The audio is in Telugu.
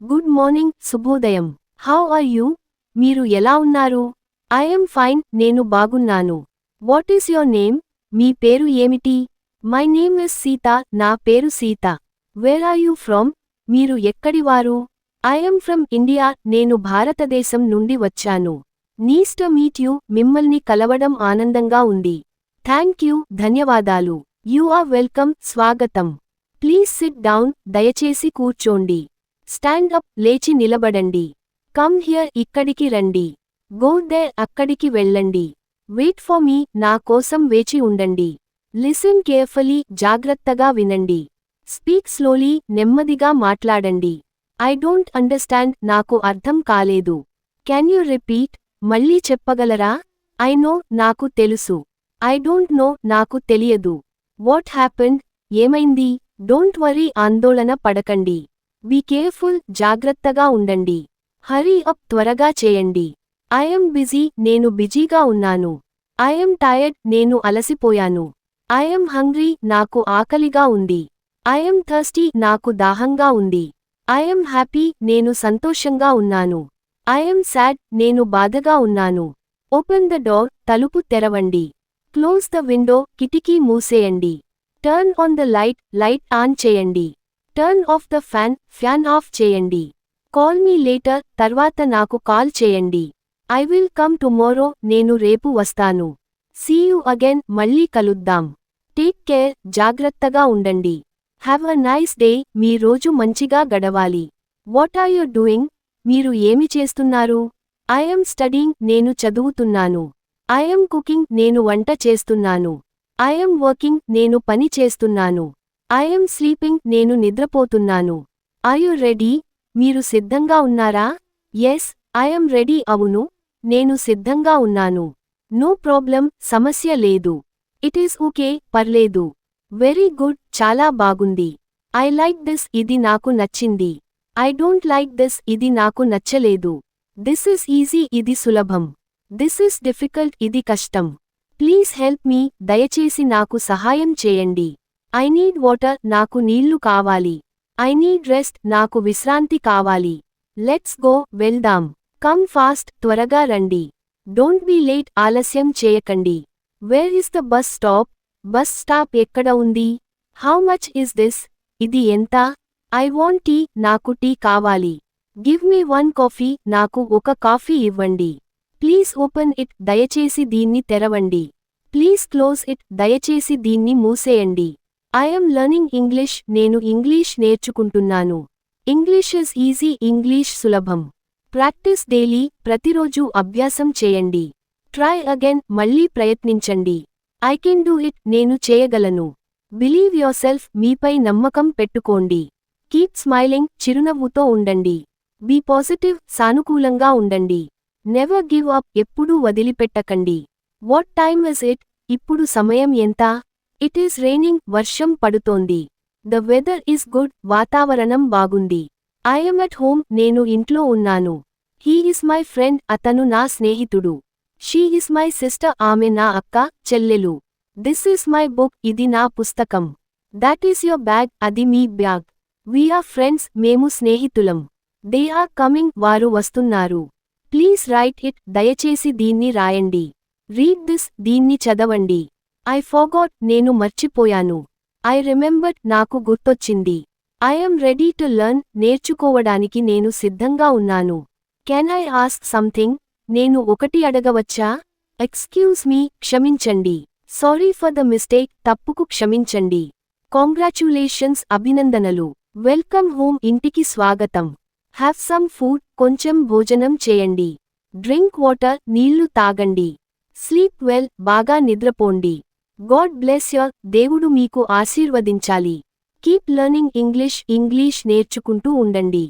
గుడ్ మార్నింగ్, శుభోదయం. How are you? మీరు ఎలా ఉన్నారు? ఐఎమ్ ఫైన్, నేను బాగున్నాను. What is your name? మీ పేరు ఏమిటి? మై నేమ్ ఇస్ సీత, నా పేరు Sita. Where are you from? మీరు ఎక్కడివారు? ఐఎమ్ ఫ్రమ్ ఇండియా, నేను భారతదేశం నుండి వచ్చాను. నీస్ టు మీట్ యూ, మిమ్మల్ని కలవడం ఆనందంగా ఉంది. థ్యాంక్ యూ, ధన్యవాదాలు. యూ ఆర్ వెల్కమ్, స్వాగతం. ప్లీజ్ సిట్ డౌన్, దయచేసి కూర్చోండి. స్టాండ్ అప్, లేచి నిలబడండి. కమ్ హియర్, ఇక్కడికి రండి. గో దేర్, అక్కడికి వెళ్ళండి. వెయిట్ ఫర్ మీ, నా కోసం వేచి ఉండండి. లిసన్ కేర్ఫుల్లీ, జాగ్రత్తగా వినండి. స్పీక్ స్లోలీ, నెమ్మదిగా మాట్లాడండి. ఐ డోంట్ అండర్స్టాండ్, నాకు అర్థం కాలేదు. Can you repeat? మళ్ళీ చెప్పగలరా? ఐ నో, నాకు తెలుసు. ఐ డోంట్ నో, నాకు తెలియదు. What happened? ఏమైంది? డోంట్ వరీ, ఆందోళన పడకండి. బీ కేర్ఫుల్, జాగ్రత్తగా ఉండండి. హరీ అప్, త్వరగా చేయండి. ఐఎమ్ బిజీ, నేను బిజీగా ఉన్నాను. ఐఎమ్ టైర్డ్, నేను అలసిపోయాను. ఐఎమ్ హంగ్రీ, నాకు ఆకలిగా ఉంది. ఐఎమ్ థర్స్టీ, నాకు దాహంగా ఉంది. ఐఎమ్ హ్యాపీ, నేను సంతోషంగా ఉన్నాను. ఐఎమ్ సాడ్, నేను బాధగా ఉన్నాను. ఓపెన్ ద డోర్, తలుపు తెరవండి. క్లోజ్ ద విండో, కిటికీ మూసేయండి. Turn on the light, light on చేయండి. Turn off the fan, fan off చేయండి. కాల్ మీ లేటర్, తర్వాత నాకు కాల్ చేయండి. ఐ విల్ కమ్ టుమారో, నేను రేపు వస్తాను. సీ యూ అగైన్, మళ్ళీ కలుద్దాం. టేక్ కేర్, జాగ్రత్తగా ఉండండి. హ్యావ్ అ నైస్ డే, మీ రోజు మంచిగా గడవాలి. What are you doing? మీరు ఏమి చేస్తున్నారు? ఐఎమ్ స్టడీయింగ్, నేను చదువుతున్నాను. ఐఎమ్ కుకింగ్, నేను వంట చేస్తున్నాను. ఐఎమ్ వర్కింగ్, నేను పని చేస్తున్నాను. ఐఎమ్ స్లీపింగ్, నేను నిద్రపోతున్నాను. Are you ready? మీరు సిద్ధంగా ఉన్నారా? Yes, I'm ready. అవును, నేను సిద్ధంగా ఉన్నాను. నో ప్రాబ్లం, సమస్య లేదు. ఇట్ ఈస్ ఓకే, పర్లేదు. వెరీ గుడ్, చాలా బాగుంది. ఐ లైక్ దిస్, ఇది నాకు నచ్చింది. ఐ డోంట్ లైక్ దిస్, ఇది నాకు నచ్చలేదు. దిస్ ఇస్ ఈజీ, ఇది సులభం. దిస్ ఇస్ డిఫికల్ట్, ఇది కష్టం. ప్లీజ్ హెల్ప్ మీ, దయచేసి నాకు సహాయం చేయండి. ఐ నీడ్ వాటర్, నాకు నీళ్లు కావాలి. ఐ నీడ్ రెస్ట్, నాకు విశ్రాంతి కావాలి. లెట్స్ గో, వెళ్దాం. కమ్ ఫాస్ట్, త్వరగా రండి. డోంట్ బీ లేట్, ఆలస్యం చేయకండి. Where is the bus stop? Bus stop ఎక్కడ ఉంది? How much is this? ఇది ఎంత? ఐ వాంట్ టీ, నాకు టీ కావాలి. గివ్ మీ వన్ కాఫీ, నాకు ఒక కాఫీ ఇవ్వండి. ప్లీజ్ ఓపెన్ ఇట్, దయచేసి దీన్ని తెరవండి. ప్లీజ్ క్లోజ్ ఇట్, దయచేసి దీన్ని మూసేయండి. ఐఎమ్ లెర్నింగ్ ఇంగ్లీష్, నేను ఇంగ్లీష్ నేర్చుకుంటున్నాను. ఇంగ్లీష్ ఇస్ ఈజీ, ఇంగ్లీష్ సులభం. ప్రాక్టీస్ డైలీ, ప్రతిరోజు అభ్యాసం చేయండి. ట్రై అగైన్, మళ్ళీ ప్రయత్నించండి. ఐ కెన్ డూ ఇట్, నేను చేయగలను. బిలీవ్ యోర్సెల్ఫ్, మీపై నమ్మకం పెట్టుకోండి. కీప్ స్మైలింగ్, చిరునవ్వుతో ఉండండి. బీ పాజిటివ్, సానుకూలంగా ఉండండి. నెవర్ గివ్ అప్, ఎప్పుడూ వదిలిపెట్టకండి. What time is it? ఇప్పుడు సమయం ఎంత? ఇట్ ఈస్ రైనింగ్, వర్షం పడుతోంది. ద వెదర్ ఈస్ గుడ్, వాతావరణం బాగుంది. ఐఎమ్ అట్ హోమ్, నేను ఇంట్లో ఉన్నాను. హీ ఇస్ మై ఫ్రెండ్, అతను నా స్నేహితుడు. షీ ఇస్ మై సిస్టర్, ఆమె నా అక్క, చెల్లెలు. దిస్ ఈస్ మై బుక్, ఇది నా పుస్తకం. దట్ ఈస్ యువర్ బ్యాగ్, అది మీ బ్యాగ్. వీ ఆర్ ఫ్రెండ్స్, మేము స్నేహితులం. దే ఆర్ కమింగ్, వారు వస్తున్నారు. ప్లీజ్ రైట్ ఇట్, దయచేసి దీన్ని రాయండి. రీడ్ దిస్, దీన్ని చదవండి. ఐ ఫర్గాట్, నేను మర్చిపోయాను. ఐ రిమెంబర్డ్, నాకు గుర్తొచ్చింది. ఐఎమ్ రెడీ టు లెర్న్, నేర్చుకోవడానికి నేను సిద్ధంగా ఉన్నాను. Can I ask something? నేను ఒకటి అడగవచ్చా? ఎక్స్క్యూజ్ మీ, క్షమించండి. సారీ ఫర్ ద మిస్టేక్, తప్పుకు క్షమించండి. కాంగ్రాచ్యులేషన్స్, అభినందనలు. వెల్కమ్ హోమ్, ఇంటికి స్వాగతం. హ్యావ్ సమ్ ఫుడ్, కొంచెం భోజనం చేయండి. డ్రింక్ వాటర్, నీళ్లు తాగండి. స్లీప్ వెల్, బాగా నిద్రపోండి. గాడ్ బ్లెస్ యు, దేవుడు మీకు ఆశీర్వదించాలి. కీప్ లెర్నింగ్ ఇంగ్లీష్, ఇంగ్లీష్ నేర్చుకుంటూ ఉండండి.